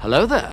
Hello there.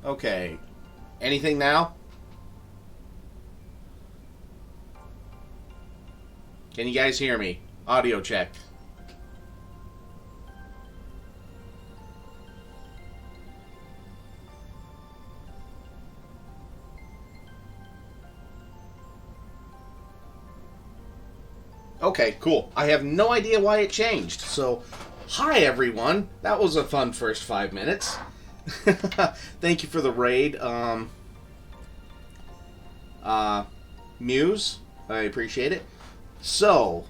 Okay. Anything now? Can you guys hear me? Audio check. Okay, cool. I have no idea why it changed. So, hi everyone. That was a fun first 5 minutes. Thank you for the raid, Muse. I appreciate it. So,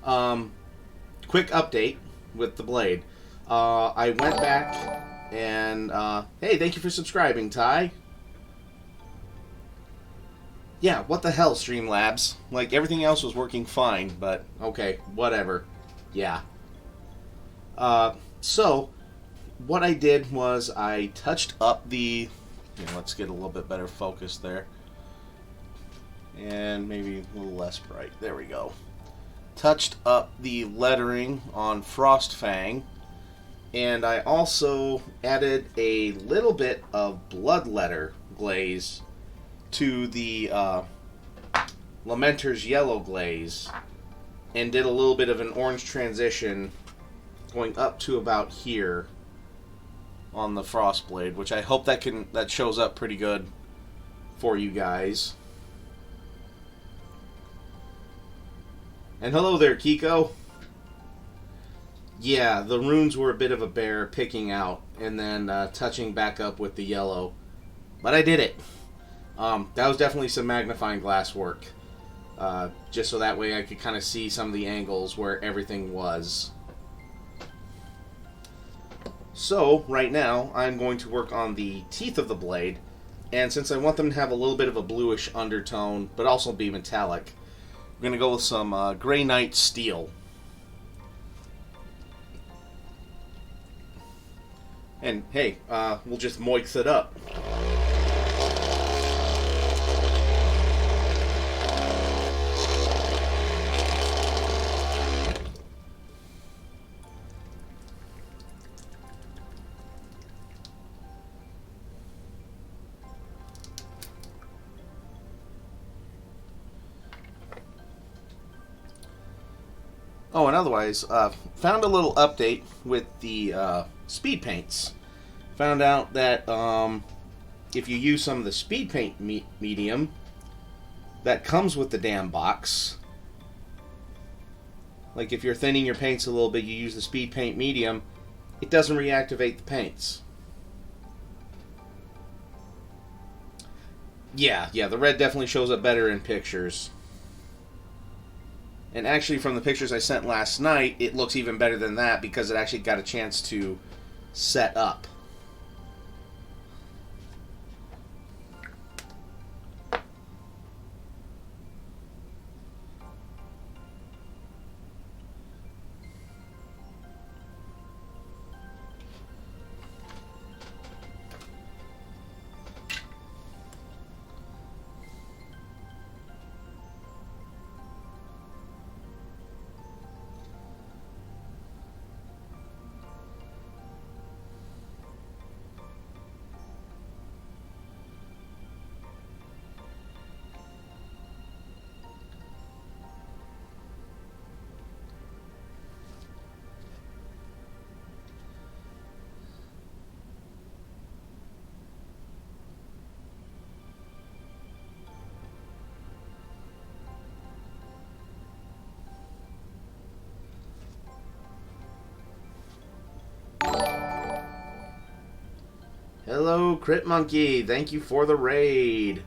quick update with the Blade. I went back and, hey, thank you for subscribing, Ty. Yeah, what the hell, Streamlabs? Like, everything else was working fine, but, okay, whatever. Yeah. So, what I did was I touched up the... let's get a little bit better focus there. And maybe a little less bright. There we go. Touched up the lettering on Frostfang. And I also added a little bit of bloodletter glaze to the Lamenter's yellow glaze. And did a little bit of an orange transition going up to about here. on the frost blade, which I hope that shows up pretty good for you guys. And hello there, Kiko. Yeah, the runes were a bit of a bear picking out and then touching back up with the yellow. But I did it. That was definitely some magnifying glass work. Just so that way I could kind of see some of the angles where everything was. So, right now, I'm going to work on the teeth of the blade. And since I want them to have a little bit of a bluish undertone, but also be metallic, we're going to go with some Grey Knight steel. And, hey, we'll just moix it up. Oh, and otherwise, found a little update with the speed paints. Found out that if you use some of the speed paint medium that comes with the damn box, like if you're thinning your paints a little bit, you use the speed paint medium, it doesn't reactivate the paints. Yeah, the red definitely shows up better in pictures. And actually, from the pictures I sent last night, it looks even better than that because it actually got a chance to set up. Hello, Crit Monkey. Thank you for the raid.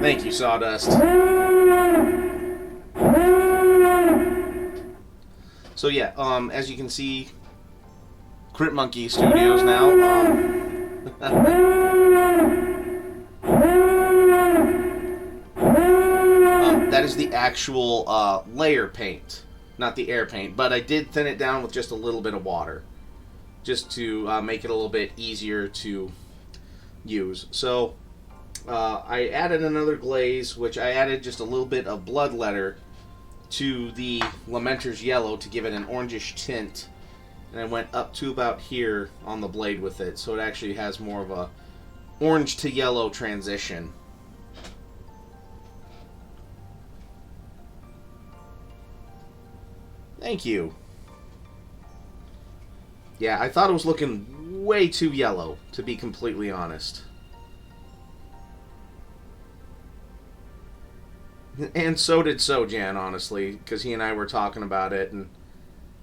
Thank you, Sawdust. So yeah, as you can see, Crit Monkey Studios now. That is the actual layer paint, not the air paint. But I did thin it down with just a little bit of water, just to make it a little bit easier to use. So I added another glaze, which I added just a little bit of bloodletter to the Lamenter's Yellow to give it an orangish tint. And I went up to about here on the blade with it, so it actually has more of a orange to yellow transition. Thank you. Yeah, I thought it was looking way too yellow, to be completely honest. And so did Sojan, honestly, because he and I were talking about it, and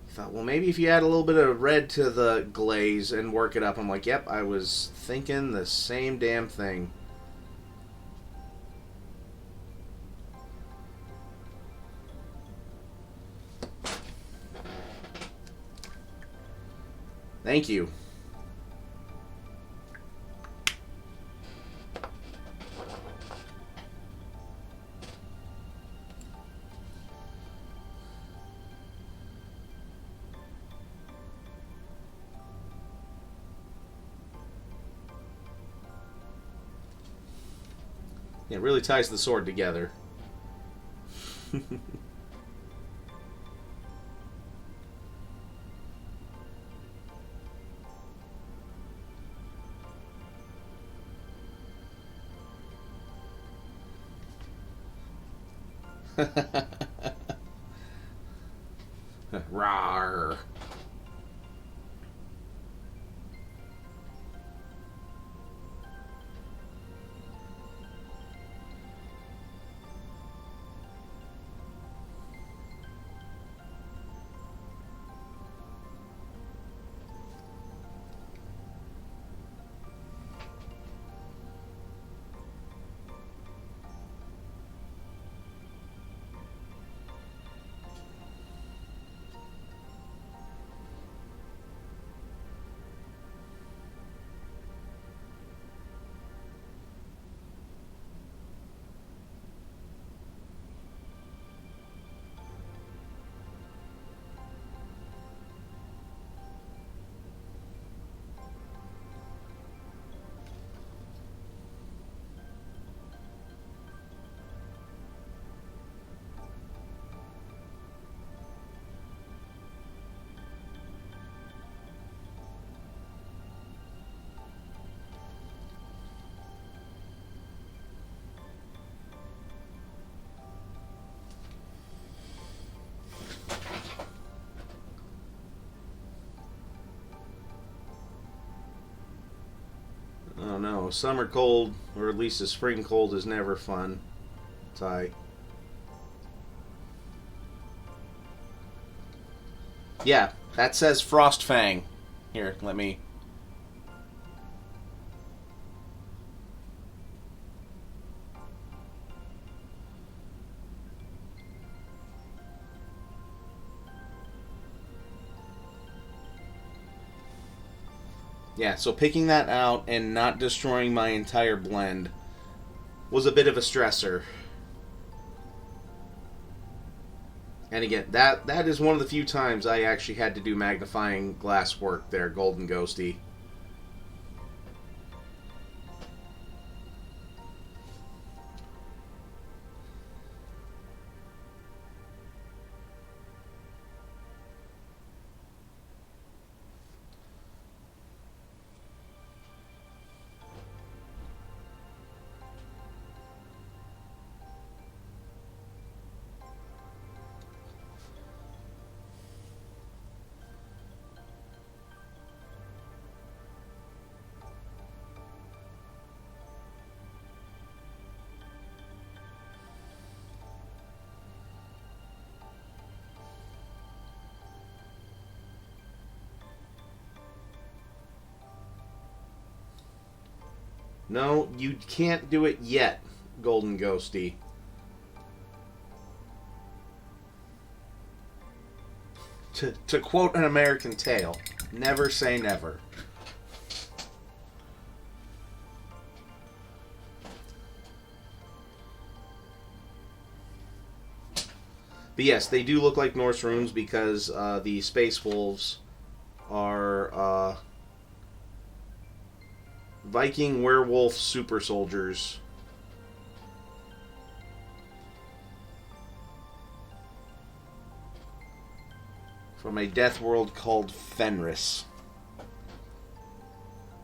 I thought, well, maybe if you add a little bit of red to the glaze and work it up. I'm like, yep, I was thinking the same damn thing. Thank you. It really ties the sword together. Rawr. Oh no, summer cold, or at least a spring cold, is never fun. Ty. Yeah, that says Frostfang. Here, let me. Yeah, so picking that out and not destroying my entire blend was a bit of a stressor. And again, that is one of the few times I actually had to do magnifying glass work there, Golden Ghosty. No, you can't do it yet, Golden Ghosty. To quote an American tale, never say never. But yes, they do look like Norse runes because the Space Wolves are Viking werewolf super soldiers. From a death world called Fenris.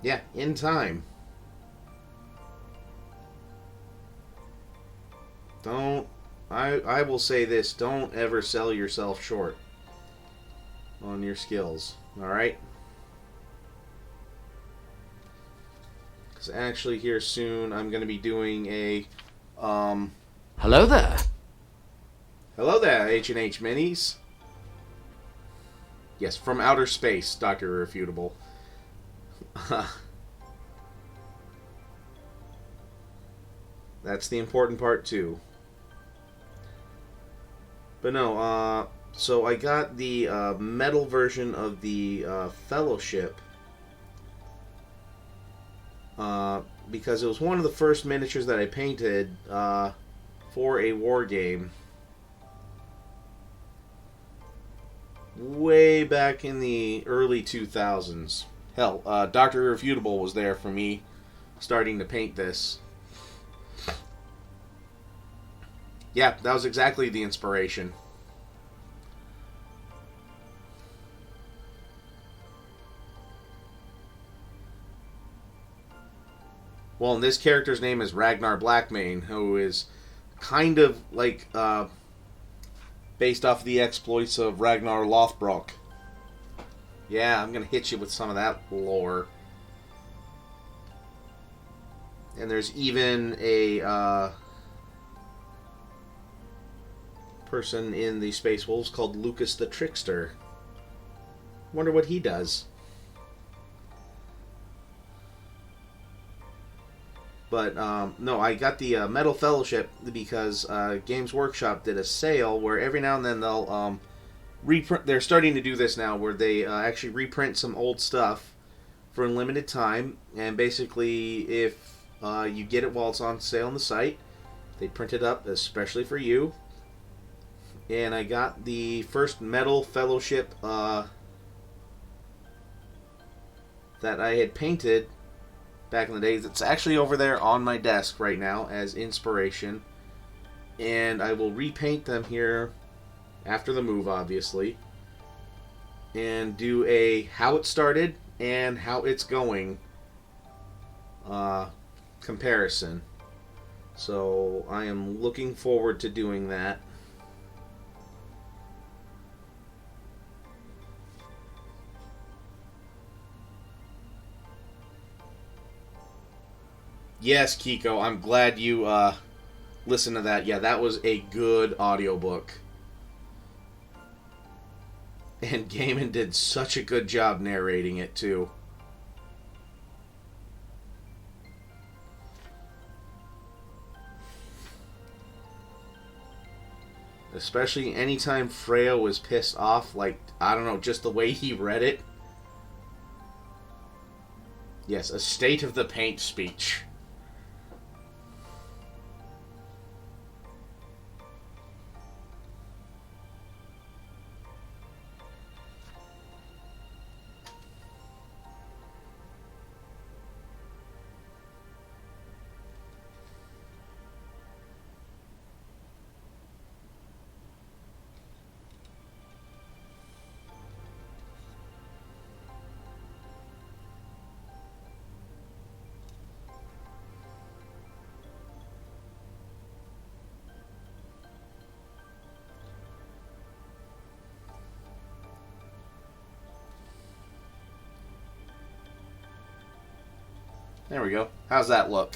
Yeah, in time. Don't... I will say this, don't ever sell yourself short on your skills, alright? Because actually here soon I'm going to be doing a... Hello there. Hello there, H&H Minis. Yes, from outer space, Dr. Irrefutable. That's the important part, too. But no, so I got the metal version of the Fellowship because it was one of the first miniatures that I painted for a war game way back in the early 2000s. Hell, Dr. Irrefutable was there for me starting to paint this. Yeah, that was exactly the inspiration. Well, and this character's name is Ragnar Blackmane, who is kind of like based off the exploits of Ragnar Lothbrok. Yeah, I'm gonna hit you with some of that lore. And there's even a person in the Space Wolves called Lucas the Trickster. Wonder what he does. But no, I got the Metal Fellowship because Games Workshop did a sale where every now and then they'll reprint. They're starting to do this now, where they actually reprint some old stuff for a limited time. And basically, if you get it while it's on sale on the site, they print it up especially for you. And I got the first Metal Fellowship that I had painted back in the days. It's actually over there on my desk right now as inspiration. And I will repaint them here after the move, obviously. And do a how it started and how it's going comparison. So I am looking forward to doing that. Yes, Kiko, I'm glad you listened to that. Yeah, that was a good audiobook. And Gaiman did such a good job narrating it, too. Especially anytime Freya was pissed off, like, I don't know, just the way he read it. Yes, a state of the paint speech. There we go. How's that look?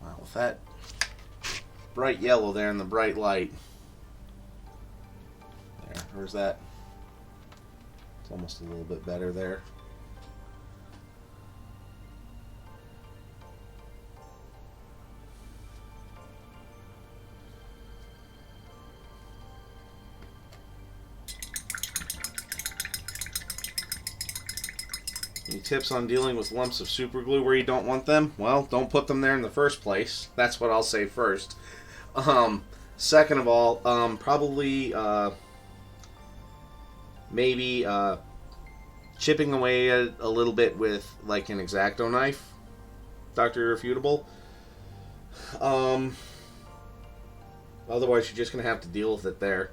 Well, with that bright yellow there in the bright light. There, where's that? It's almost a little bit better there. Any tips on dealing with lumps of super glue where you don't want them? Well, don't put them there in the first place. That's what I'll say first. Second of all, probably maybe chipping away a little bit with like an X-Acto knife, Dr. Irrefutable. Otherwise, you're just going to have to deal with it there.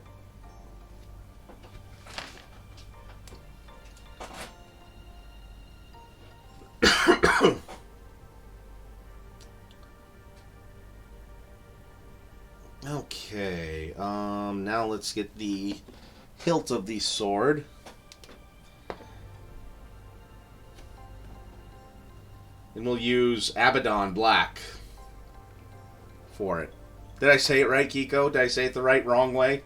Okay, now let's get the hilt of the sword. And we'll use Abaddon Black for it. Did I say it right, Kiko? Did I say it the wrong way?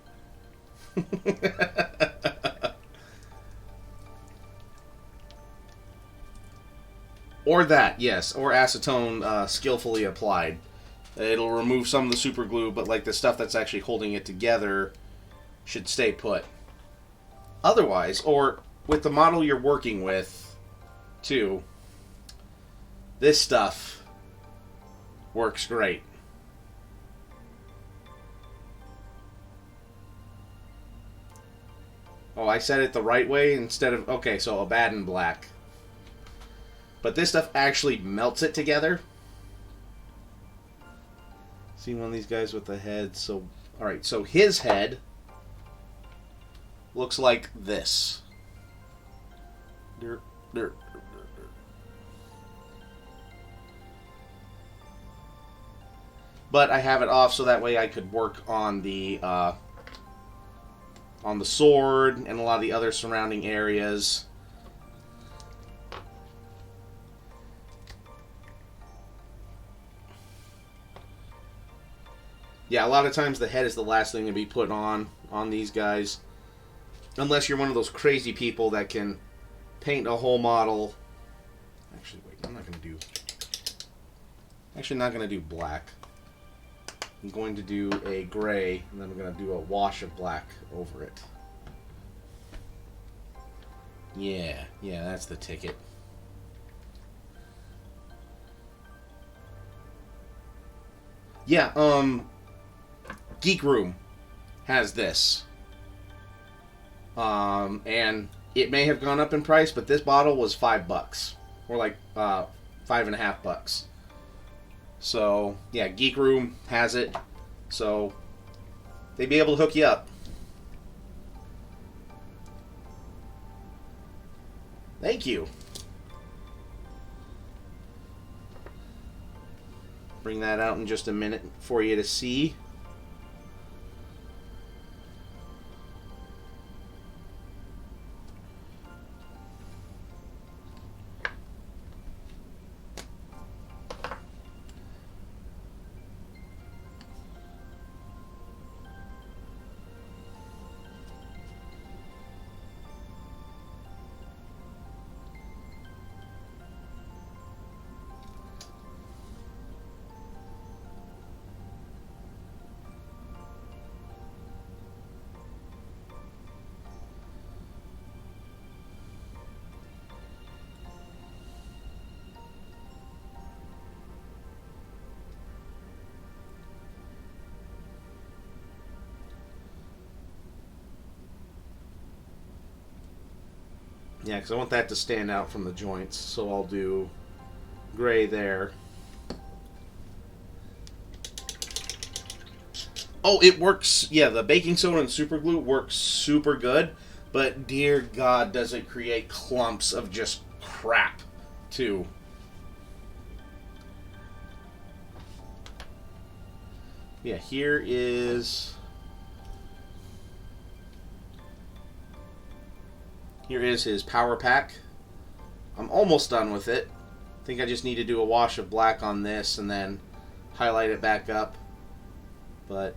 Or that, yes. Or acetone skillfully applied. It'll remove some of the super glue, but like the stuff that's actually holding it together should stay put. Otherwise, or with the model you're working with, too, this stuff works great. Oh, I said it the right way instead of... Okay, so Abaddon Black. But this stuff actually melts it together. See one of these guys with the head. So, alright, so his head looks like this. but I have it off so that way I could work on the sword and a lot of the other surrounding areas. Yeah, a lot of times the head is the last thing to be put on these guys. Unless you're one of those crazy people that can paint a whole model. Actually, wait, I'm not going to do... Actually, not going to do black. I'm going to do a gray, and then I'm going to do a wash of black over it. Yeah, that's the ticket. Yeah, Geek Room has this. And it may have gone up in price, but this bottle was $5. Or like, $5.50. So, yeah, Geek Room has it. So, they'd be able to hook you up. Thank you. Bring that out in just a minute for you to see. Yeah, because I want that to stand out from the joints, so I'll do gray there. Oh, it works. Yeah, the baking soda and super glue works super good, but dear God, does it create clumps of just crap, too. Yeah, here is his power pack. I'm almost done with it. I think I just need to do a wash of black on this and then highlight it back up. But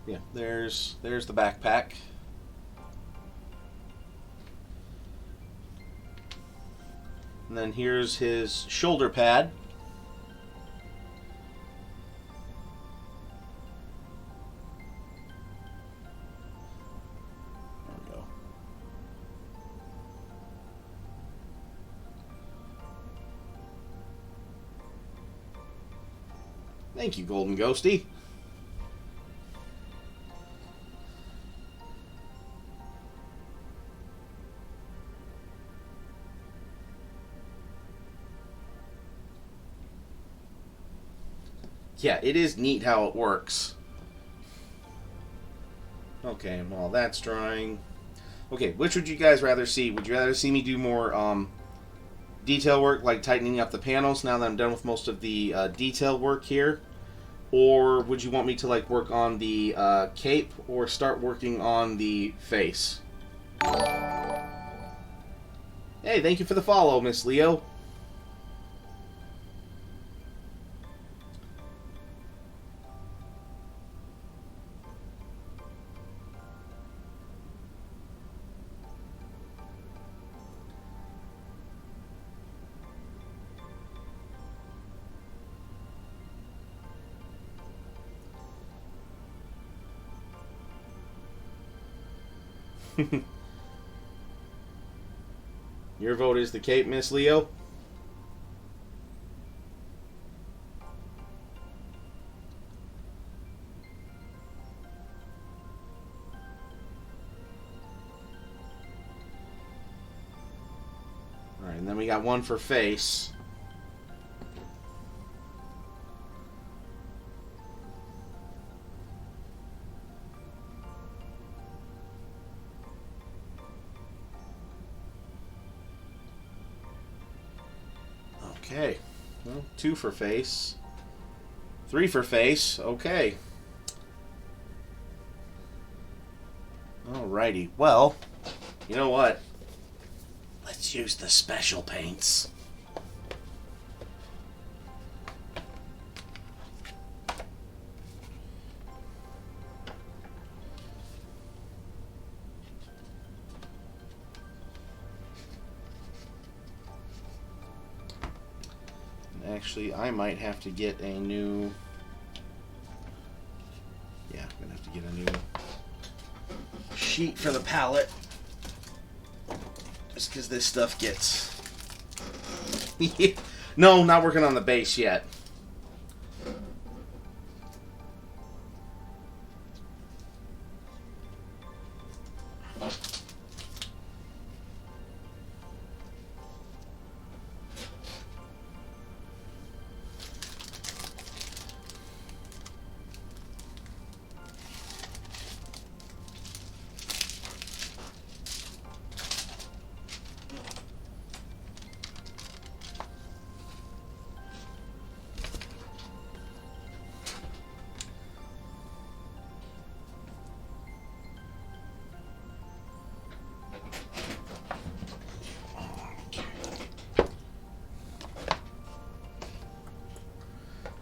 yeah, there's the backpack. And then here's his shoulder pad. There we go. Thank you, Golden Ghosty. Yeah, it is neat how it works. Okay, well, that's drying. Okay, which would you guys rather see? Would you rather see me do more detail work, like tightening up the panels now that I'm done with most of the detail work here? Or would you want me to like work on the cape or start working on the face? Hey, thank you for the follow, Miss Leo. Your vote is the cape, Miss Leo? Alright, and then we got one for face. Okay. Well, 2 for face. 3 for face. Okay. Alrighty. Well, you know what? Let's use the special paints. Actually, I might have to get a new... Yeah, I'm going to have to get a new sheet for the palette. Just because this stuff gets... No, not working on the base yet.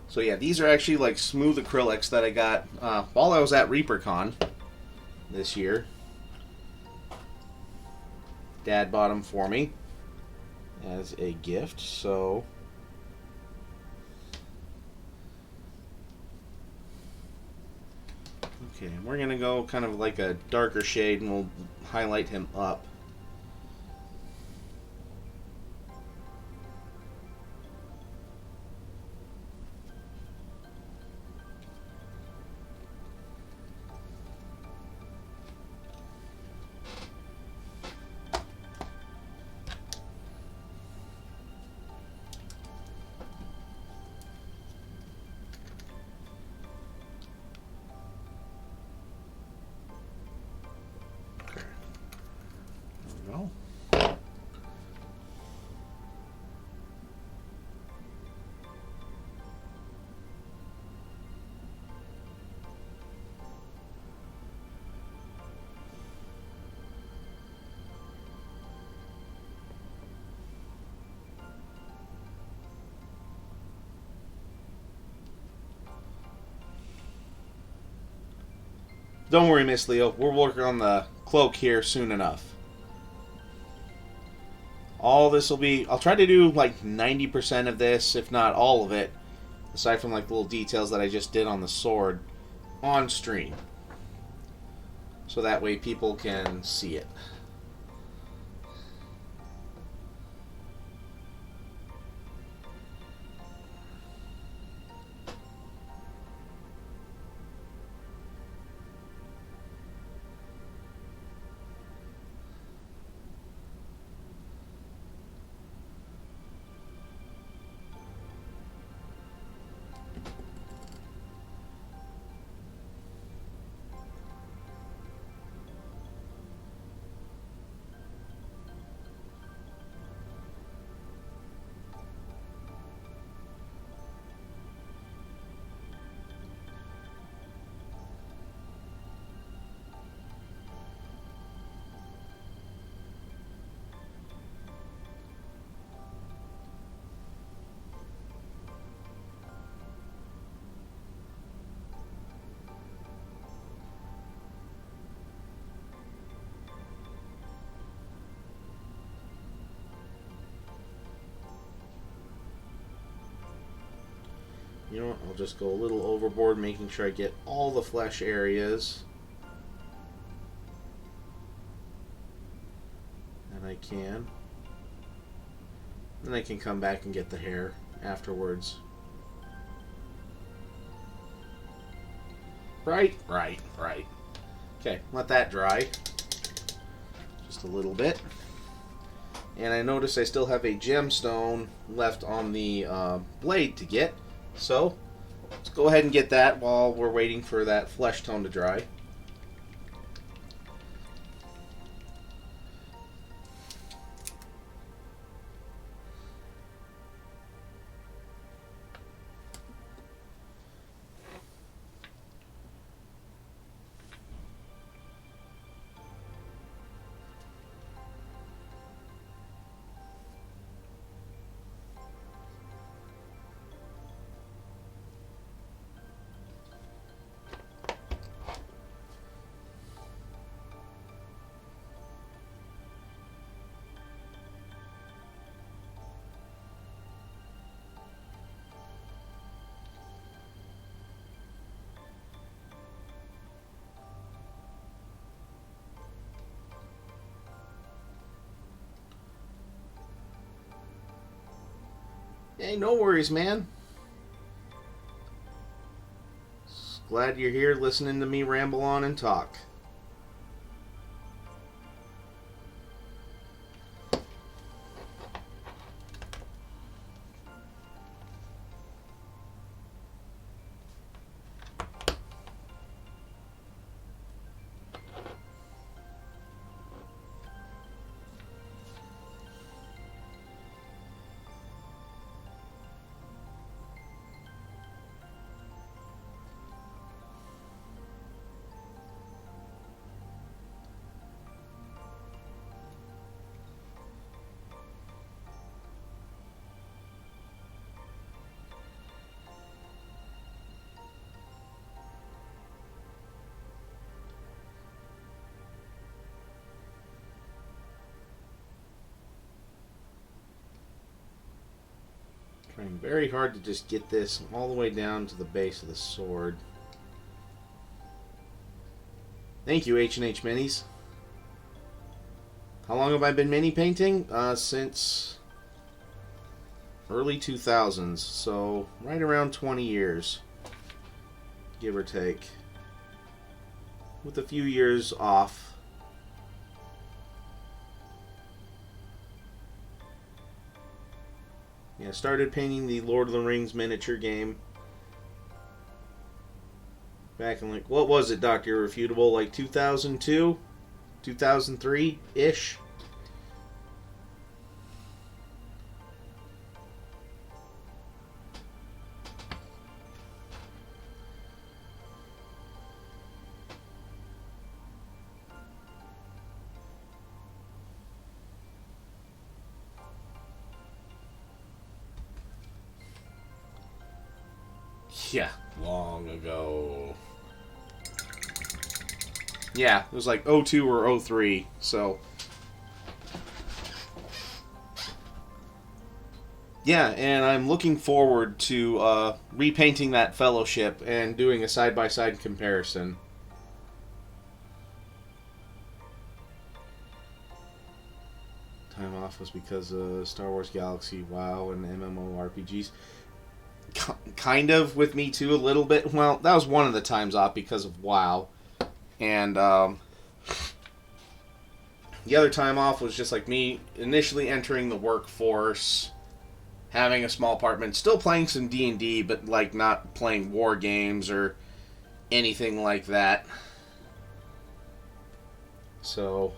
So yeah, these are actually like smooth acrylics that I got while I was at ReaperCon this year. Dad bought them for me as a gift, so... Okay, we're going to go kind of like a darker shade and we'll highlight him up. No. Don't worry, Miss Leo. We're working on the cloak here soon enough. All this will be... I'll try to do like 90% of this, if not all of it, aside from like the little details that I just did on the sword, on stream. So that way people can see it. You know what, I'll just go a little overboard, making sure I get all the flesh areas that I can. Then I can come back and get the hair afterwards. Right? Right, right. Okay, let that dry. Just a little bit. And I notice I still have a gemstone left on the blade to get. So, let's go ahead and get that while we're waiting for that flesh tone to dry. Hey, no worries, man. Glad you're here listening to me ramble on and talk. Trying very hard to just get this all the way down to the base of the sword. Thank you, H&H Minis. How long have I been mini painting? Since early 2000s, so right around 20 years, give or take, with a few years off. Yeah, started painting the Lord of the Rings miniature game back in, like, what was it, Dr. Irrefutable? Like 2002? 2003-ish? Yeah, long ago. Yeah, it was like '02 or '03, so... Yeah, and I'm looking forward to repainting that Fellowship and doing a side-by-side comparison. Time off was because of Star Wars Galaxy, WoW, and MMORPGs. Kind of with me too, a little bit. Well, that was one of the times off because of WoW. And the other time off was just like me initially entering the workforce, having a small apartment, still playing some D&D, but like not playing war games or anything like that. So,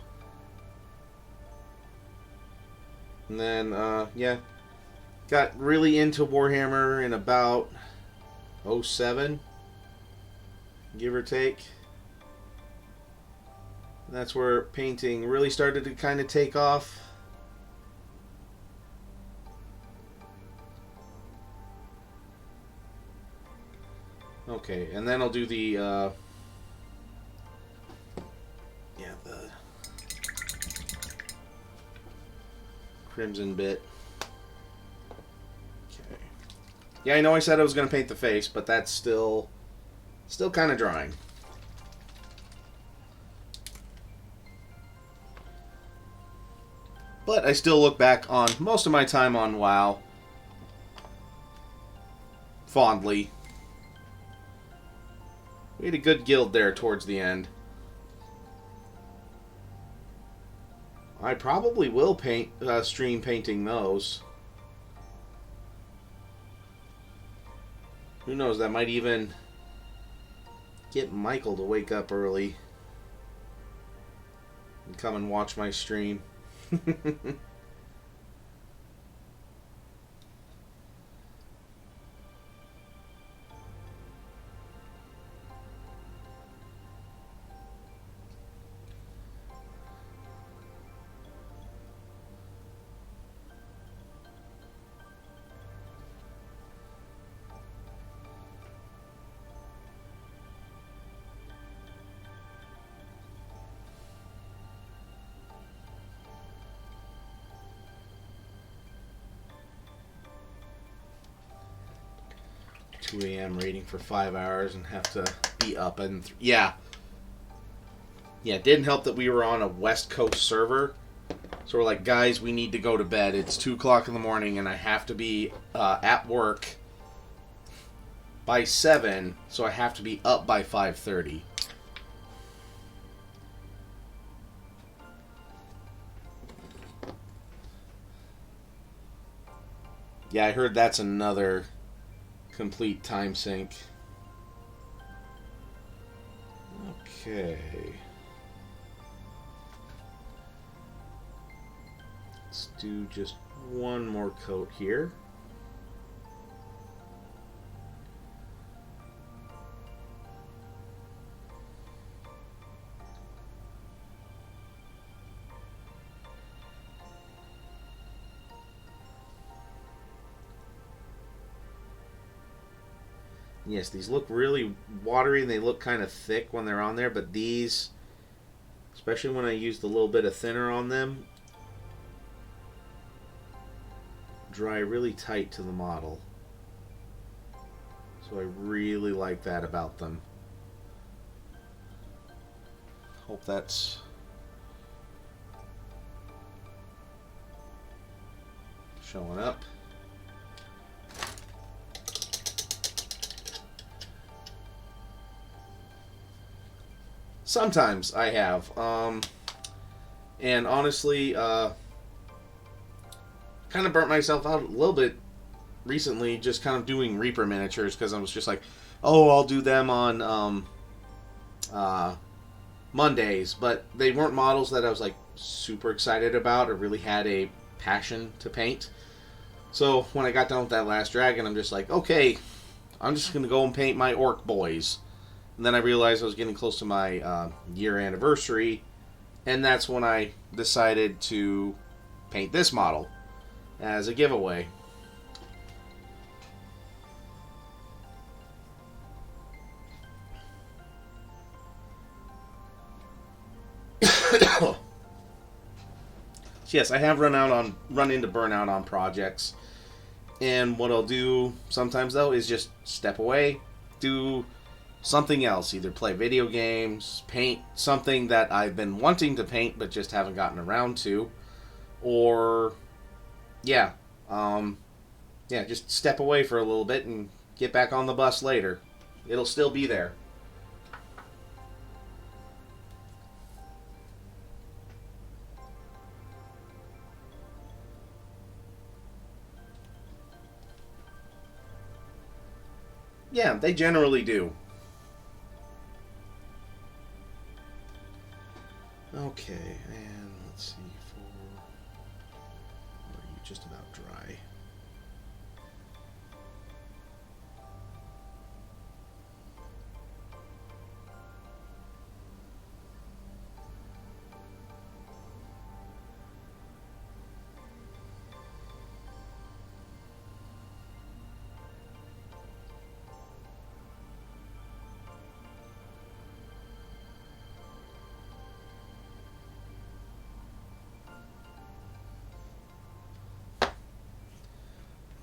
and then, yeah, got really into Warhammer in about '07, give or take. That's where painting really started to kind of take off. Okay, and then I'll do the, the crimson bit. Okay. Yeah, I know I said I was going to paint the face, but that's still kind of drying. But I still look back on most of my time on WoW fondly. We had a good guild there towards the end. I probably will stream painting those. Who knows, that might even get Michael to wake up early and come and watch my stream. 2 a.m. raiding for 5 hours and have to be up and... yeah. Yeah, it didn't help that we were on a West Coast server. So we're like, guys, we need to go to bed. It's 2 o'clock in the morning, and I have to be at work by 7, so I have to be up by 5:30. Yeah, I heard that's another complete time sink. Okay. Let's do just one more coat here. Yes, these look really watery and they look kind of thick when they're on there, but these, especially when I used a little bit of thinner on them, dry really tight to the model. So I really like that about them. Hope that's showing up. Sometimes I have. And honestly, kind of burnt myself out a little bit recently just kind of doing Reaper miniatures because I was just like, oh, I'll do them on Mondays. But they weren't models that I was like super excited about or really had a passion to paint. So when I got done with that last dragon, I'm just like, okay, I'm just going to go and paint my orc boys. And then I realized I was getting close to my year anniversary, and that's when I decided to paint this model as a giveaway. So yes, I have run into burnout on projects, and what I'll do sometimes though is just step away, do something else, either play video games, paint something that I've been wanting to paint but just haven't gotten around to, or just step away for a little bit and get back on the bus later. It'll still be there. Yeah, they generally do. Okay, and let's see are you just about dry?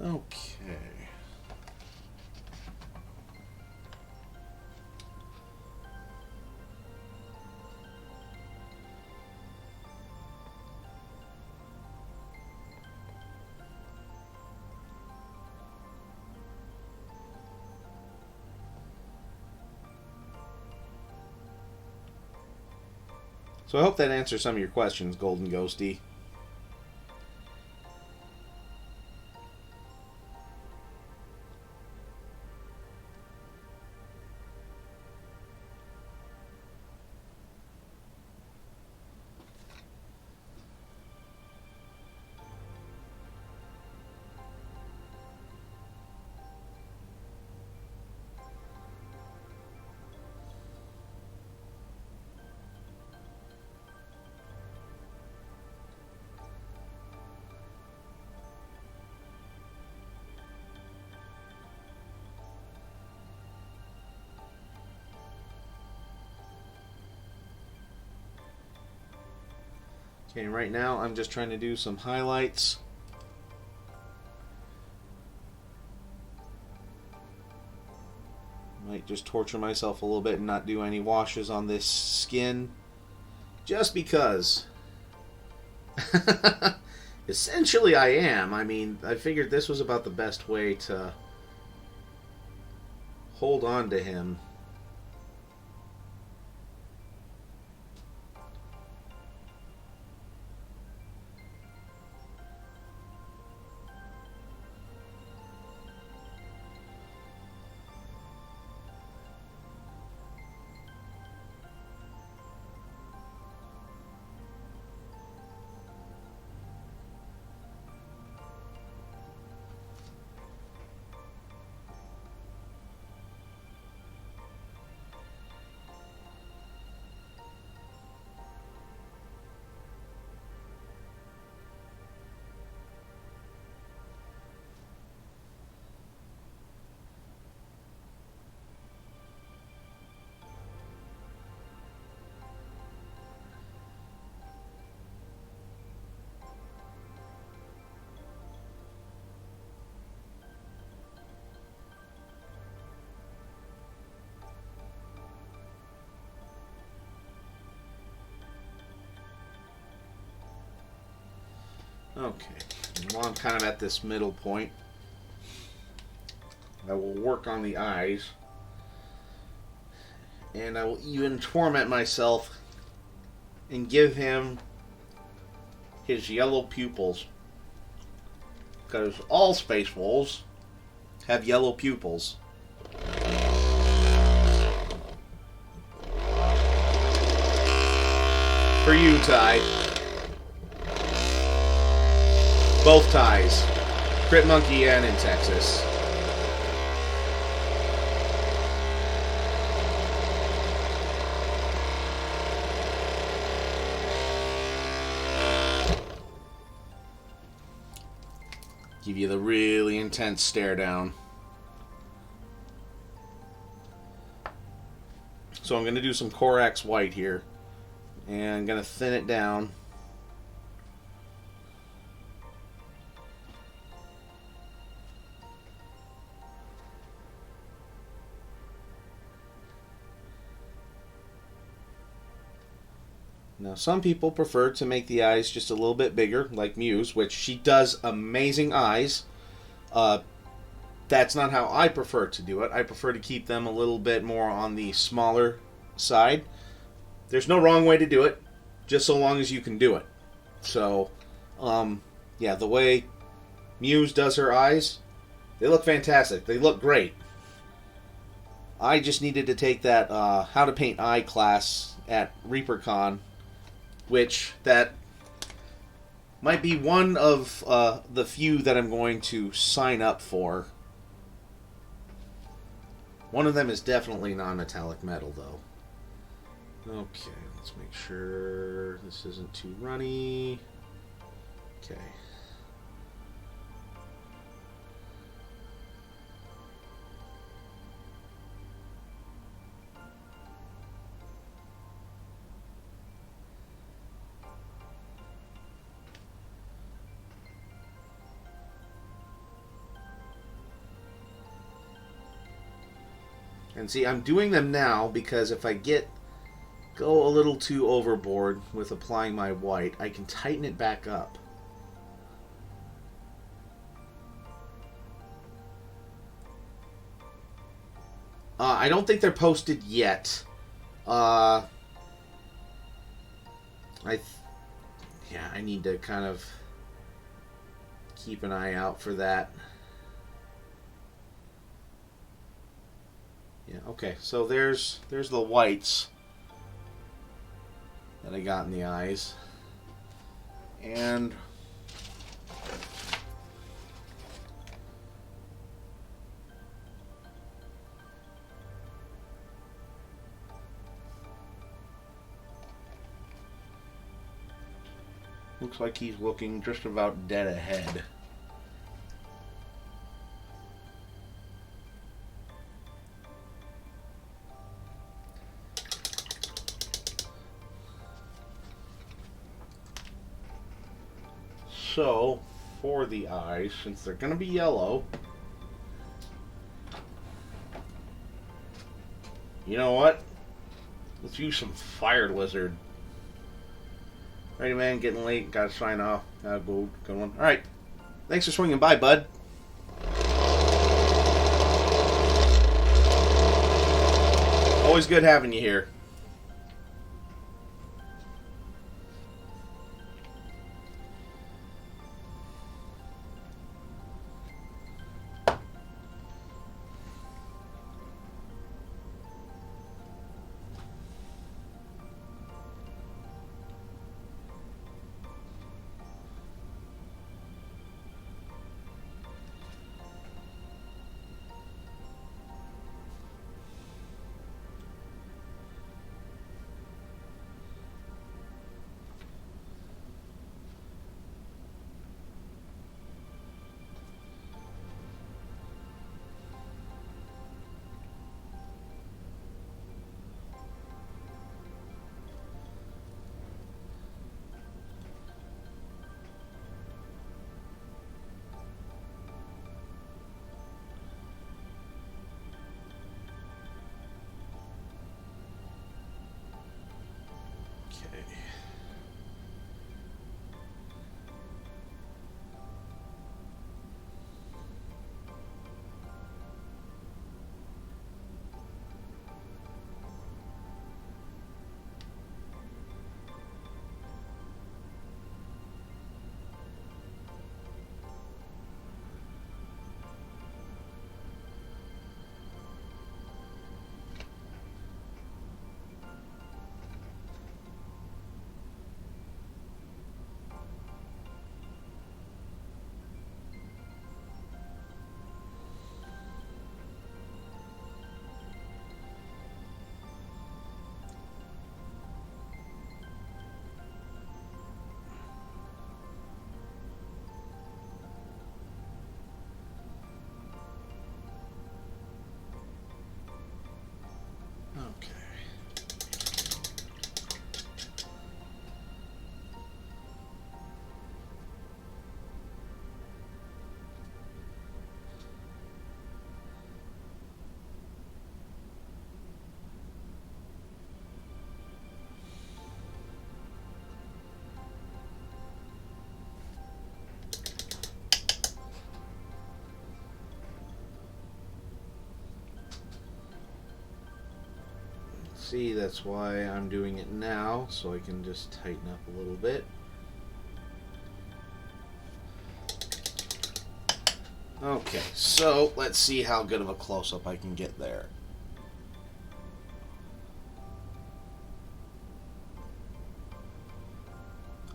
Okay. So I hope that answers some of your questions, Golden Ghosty. Okay, right now I'm just trying to do some highlights. Might just torture myself a little bit and not do any washes on this skin, just because Essentially, I am. I mean, I figured this was about the best way to hold on to him. Okay, well, I'm kind of at this middle point. I will work on the eyes. And I will even torment myself and give him his yellow pupils. Because all space wolves have yellow pupils. For you, Ty. Both ties. Crit Monkey and in Texas. Give you the really intense stare down. So I'm going to do some Corax White here. And I'm going to thin it down. Now, some people prefer to make the eyes just a little bit bigger, like Muse, which she does amazing eyes. That's not how I prefer to do it. I prefer to keep them a little bit more on the smaller side. There's no wrong way to do it, just so long as you can do it. So, yeah, the way Muse does her eyes, they look fantastic. They look great. I just needed to take that How to Paint Eye class at ReaperCon, which that might be one of the few that I'm going to sign up for. One of them is definitely non-metallic metal, though. Okay, let's make sure this isn't too runny. Okay. And see, I'm doing them now because if I go a little too overboard with applying my white, I can tighten it back up. I don't think they're posted yet. I need to kind of keep an eye out for that. Yeah, okay, so there's the whites that I got in the eyes. And looks like he's looking just about dead ahead. So, for the eyes, since they're going to be yellow, you know what? Let's use some Fire Lizard. Ready, man. Getting late. Gotta sign off. Gotta go. Good one. All right. Thanks for swinging by, bud. Always good having you here. See, that's why I'm doing it now, so I can just tighten up a little bit. Okay, so let's see how good of a close-up I can get there.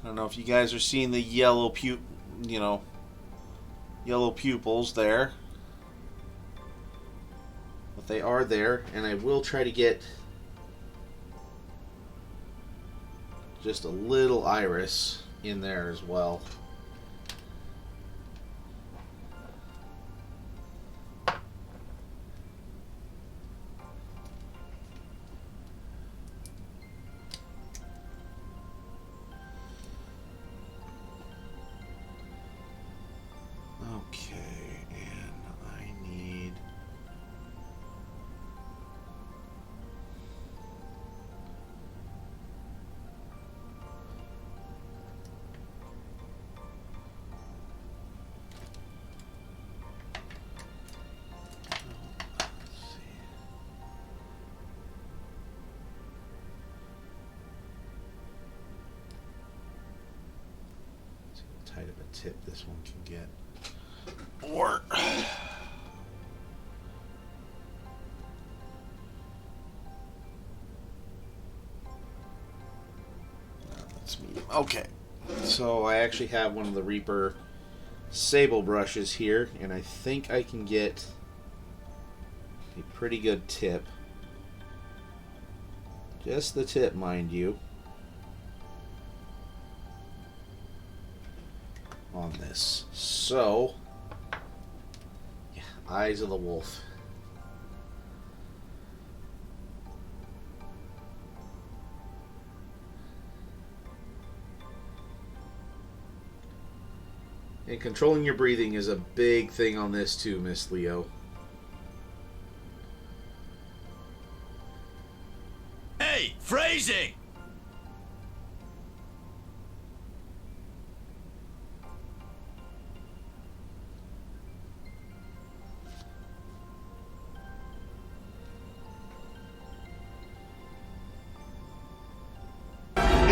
I don't know if you guys are seeing the yellow yellow pupils there. But they are there, and I will try to get just a little iris in there as well. Okay, and I need tight of a tip this one can get. Or that's medium. Okay, so I actually have one of the Reaper sable brushes here, and I think I can get a pretty good tip. Just the tip, mind you, on this. So, yeah, eyes of the wolf. And controlling your breathing is a big thing on this too, Miss Leo. Hey, phrasing!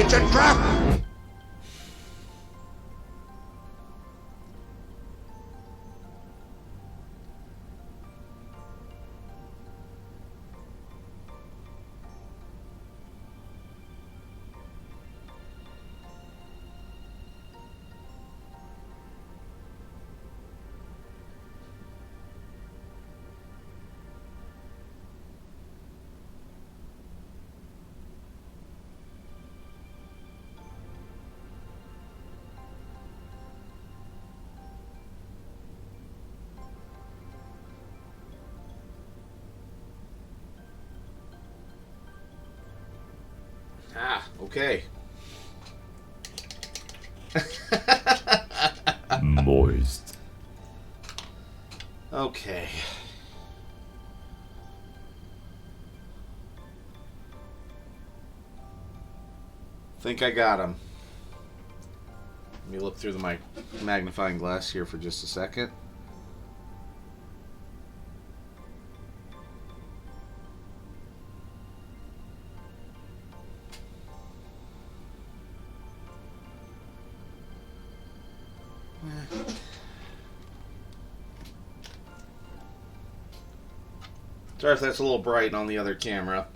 kitchen trap! Ah, okay. Moist. Okay. Think I got him. Let me look through my magnifying glass here for just a second. Sorry if that's a little bright on the other camera.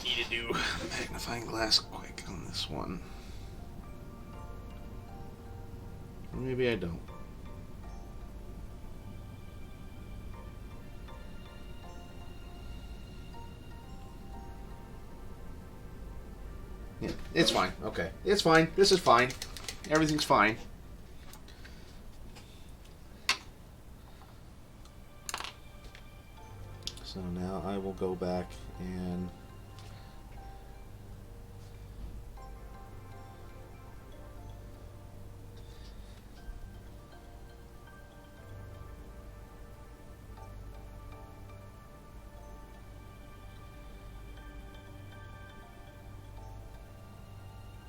Need to do magnifying glass quick on this one. Or maybe I don't. Yeah, it's fine. Okay. It's fine. This is fine. Everything's fine. So now I will go back and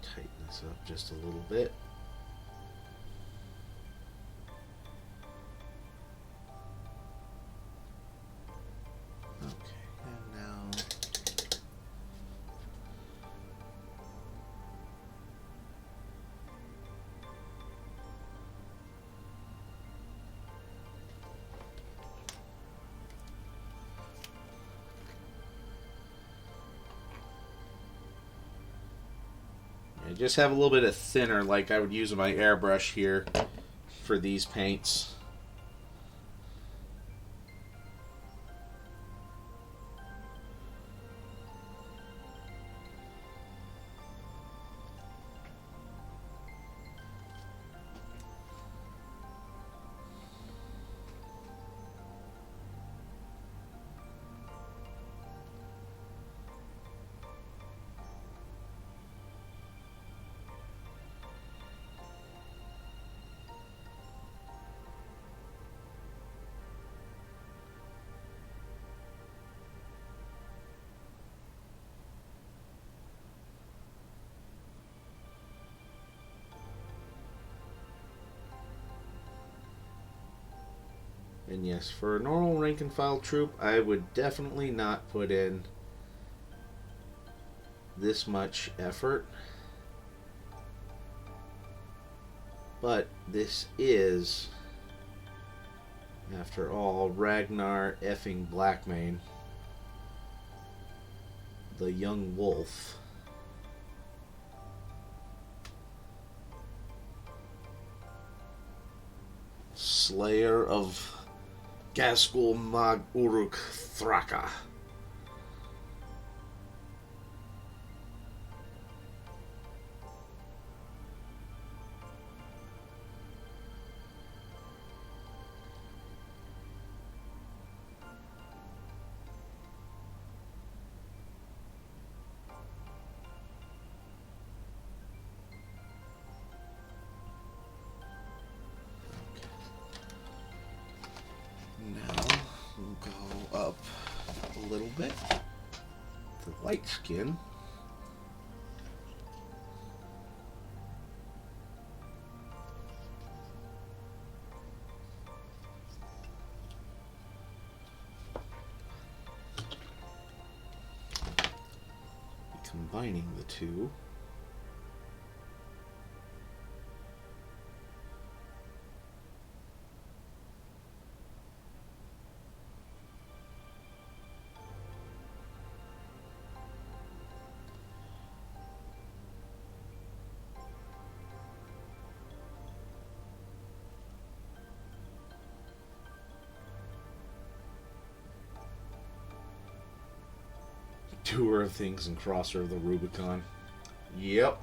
tighten this up just a little bit. Okay, and now I just have a little bit of thinner, like I would use my airbrush here for these paints. And yes, for a normal rank and file troop, I would definitely not put in this much effort. But this is, after all, Ragnar effing Blackmane, the young wolf. Slayer of Gaskell Mag Uruk Thraka. Now we'll go up a little bit to light skin. combining the two. Doer of things and crosser of the Rubicon. Yep.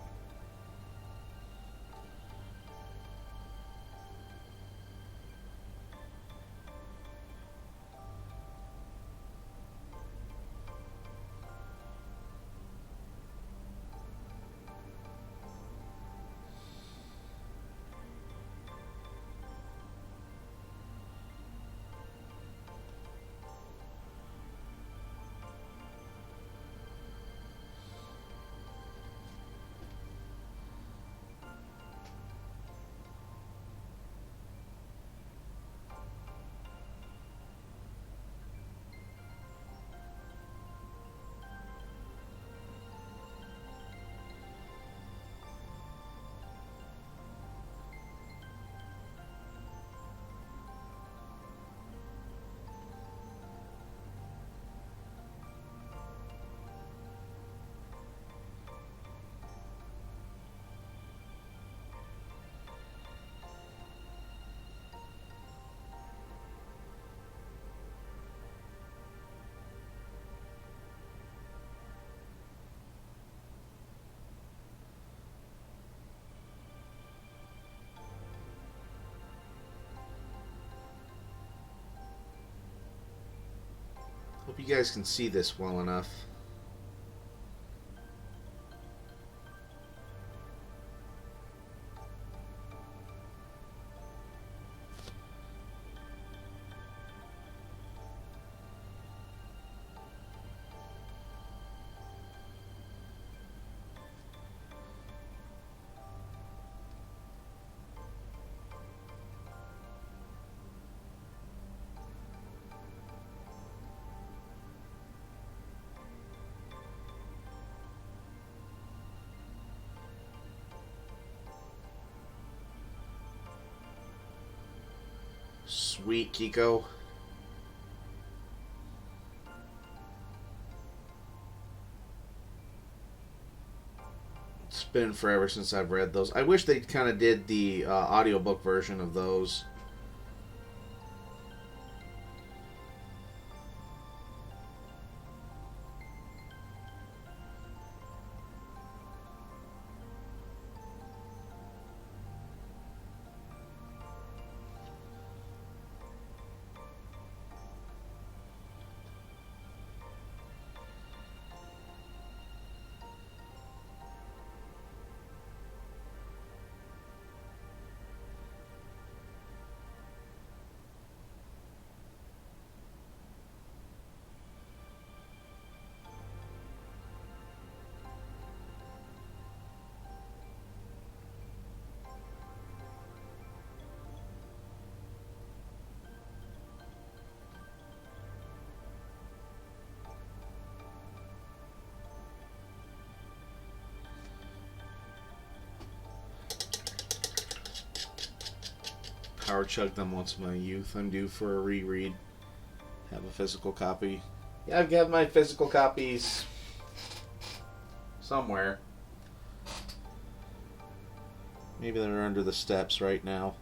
Hope you guys can see this well enough. Sweet, Kiko. It's been forever since I've read those. I wish they kind of did the audiobook version of those. Power chugged them once in my youth. I'm due for a reread. Have a physical copy. Yeah, I've got my physical copies somewhere. Maybe they're under the steps right now.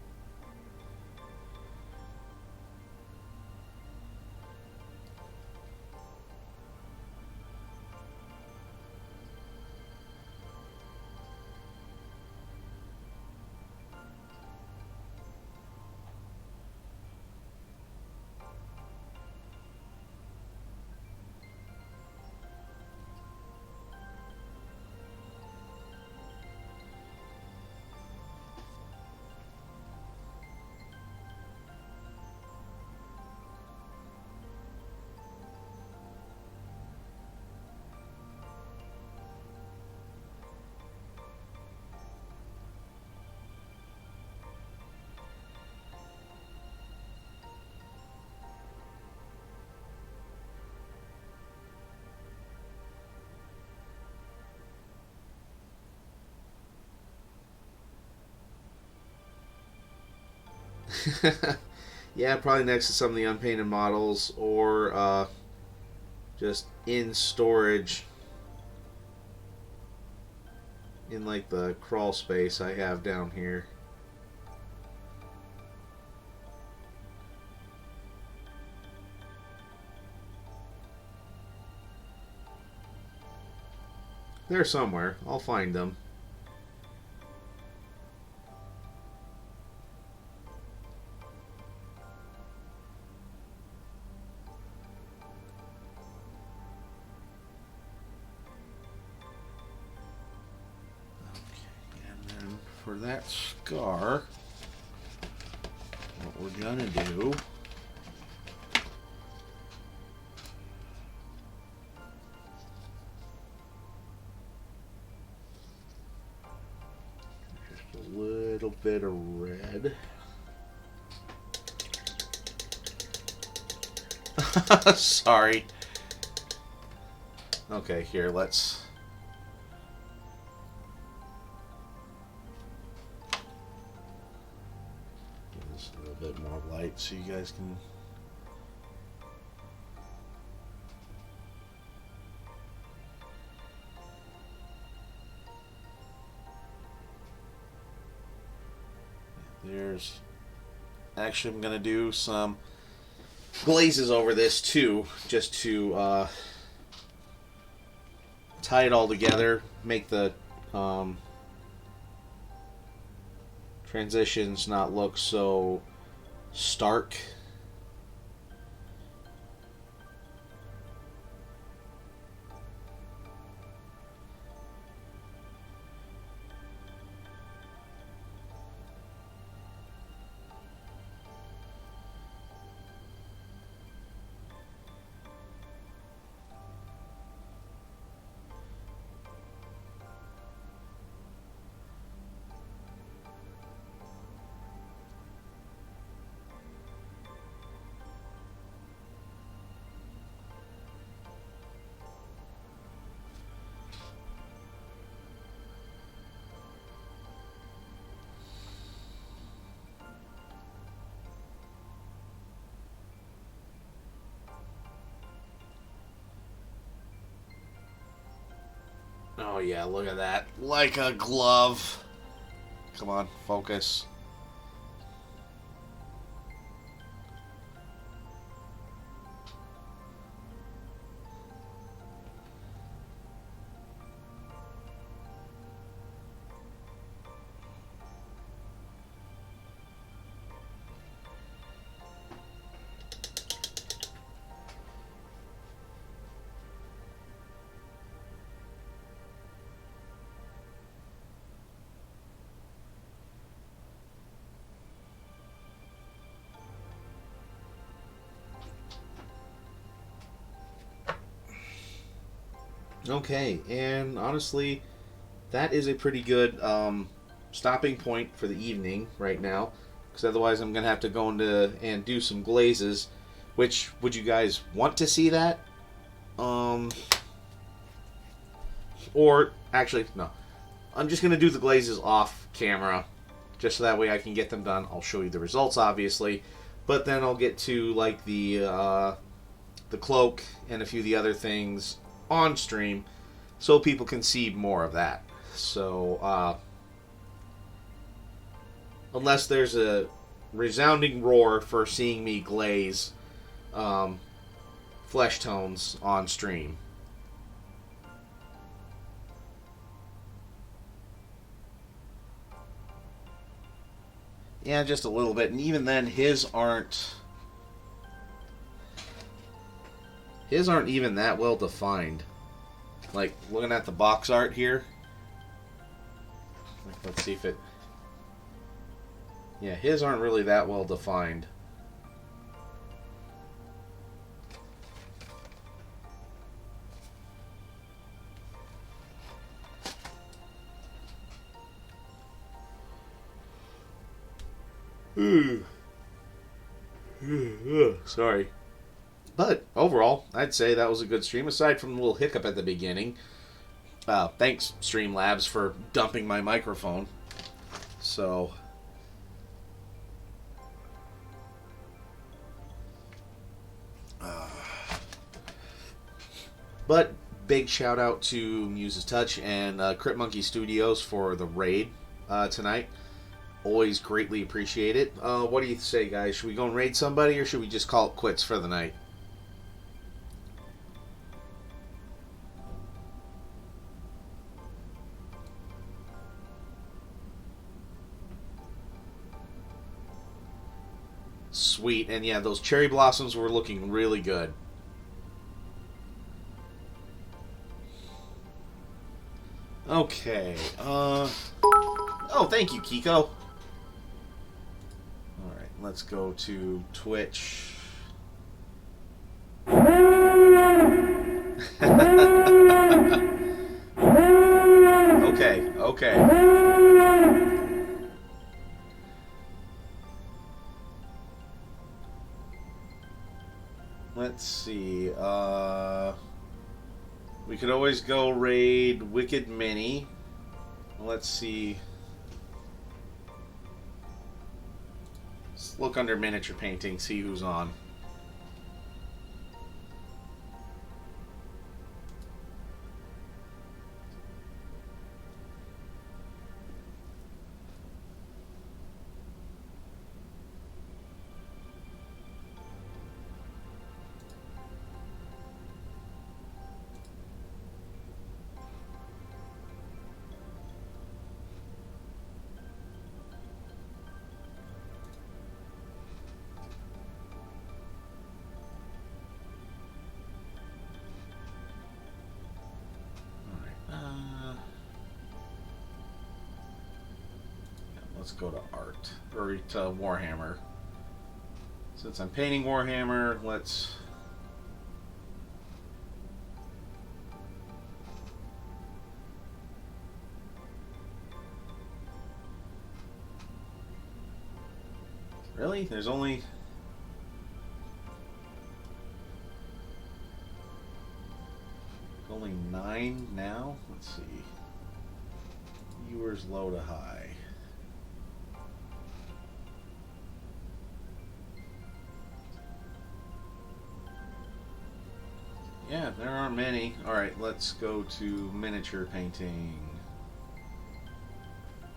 Yeah, probably next to some of the unpainted models, or just in storage in like the crawl space I have down here. They're somewhere. I'll find them. For that scar, what we're gonna do just a little bit of red. Sorry. Okay, here, let's a bit more light so you guys can. There's actually, I'm gonna do some glazes over this too, just to tie it all together, make the transitions not look so stark. Oh yeah, look at that. Like a glove. Come on, focus. Okay, and honestly, that is a pretty good stopping point for the evening right now, because otherwise I'm gonna have to go into and do some glazes. Which, would you guys want to see that? Or actually, no. I'm just gonna do the glazes off camera, just so that way I can get them done. I'll show you the results, obviously, but then I'll get to like the cloak and a few of the other things on stream, so people can see more of that. So, unless there's a resounding roar for seeing me glaze flesh tones on stream. Yeah, just a little bit, and even then, his aren't even that well defined. Like, looking at the box art here. Let's see if it... Yeah, his aren't really that well defined. Sorry. But overall, I'd say that was a good stream, aside from the little hiccup at the beginning. Thanks, Streamlabs, for dumping my microphone. So, But big shout out to Muse's Touch and Crypt Monkey Studios for the raid tonight. Always greatly appreciate it. What do you say, guys? Should we go and raid somebody, or should we just call it quits for the night? Sweet. And yeah, those cherry blossoms were looking really good. Okay. Oh, thank you, Kiko. Alright, let's go to Twitch. Okay. Let's see. We could always go raid Wicked Mini. Let's see. Let's look under miniature painting, see who's on. Let's go to art, or to Warhammer. Since I'm painting Warhammer, let's... Really? There's only 9 now? Let's see. Viewers low to high. Yeah, there aren't many. Alright, let's go to miniature painting.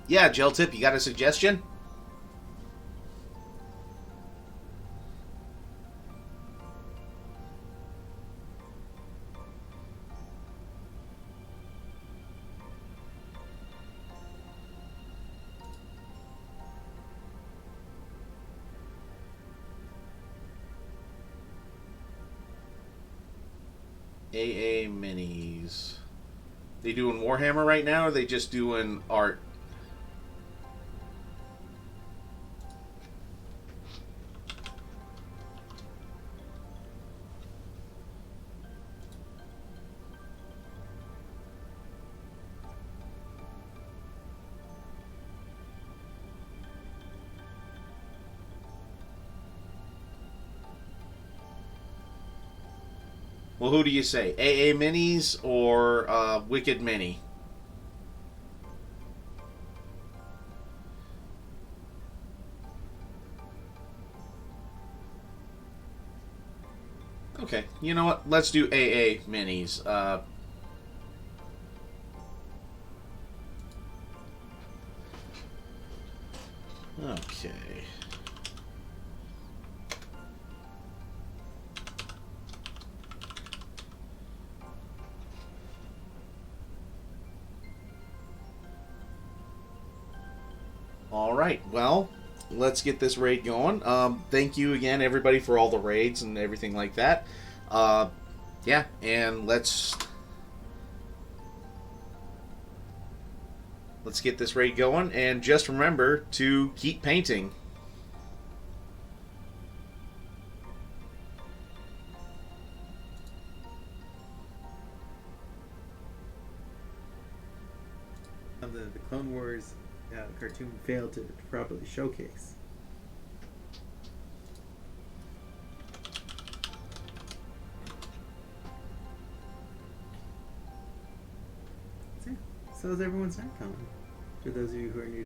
Yeah, Gel Tip, you got a suggestion? AA minis. They doing Warhammer right now, or are they just doing art? Well, who do you say? AA Minis or Wicked Mini? Okay, you know what? Let's do AA Minis. Okay. Alright, well, let's get this raid going. Thank you again, everybody, for all the raids and everything like that. Yeah, and let's get this raid going, and just remember to keep painting. The Clone Wars cartoon failed to properly showcase. So how's everyone's night going? For those of you who are new.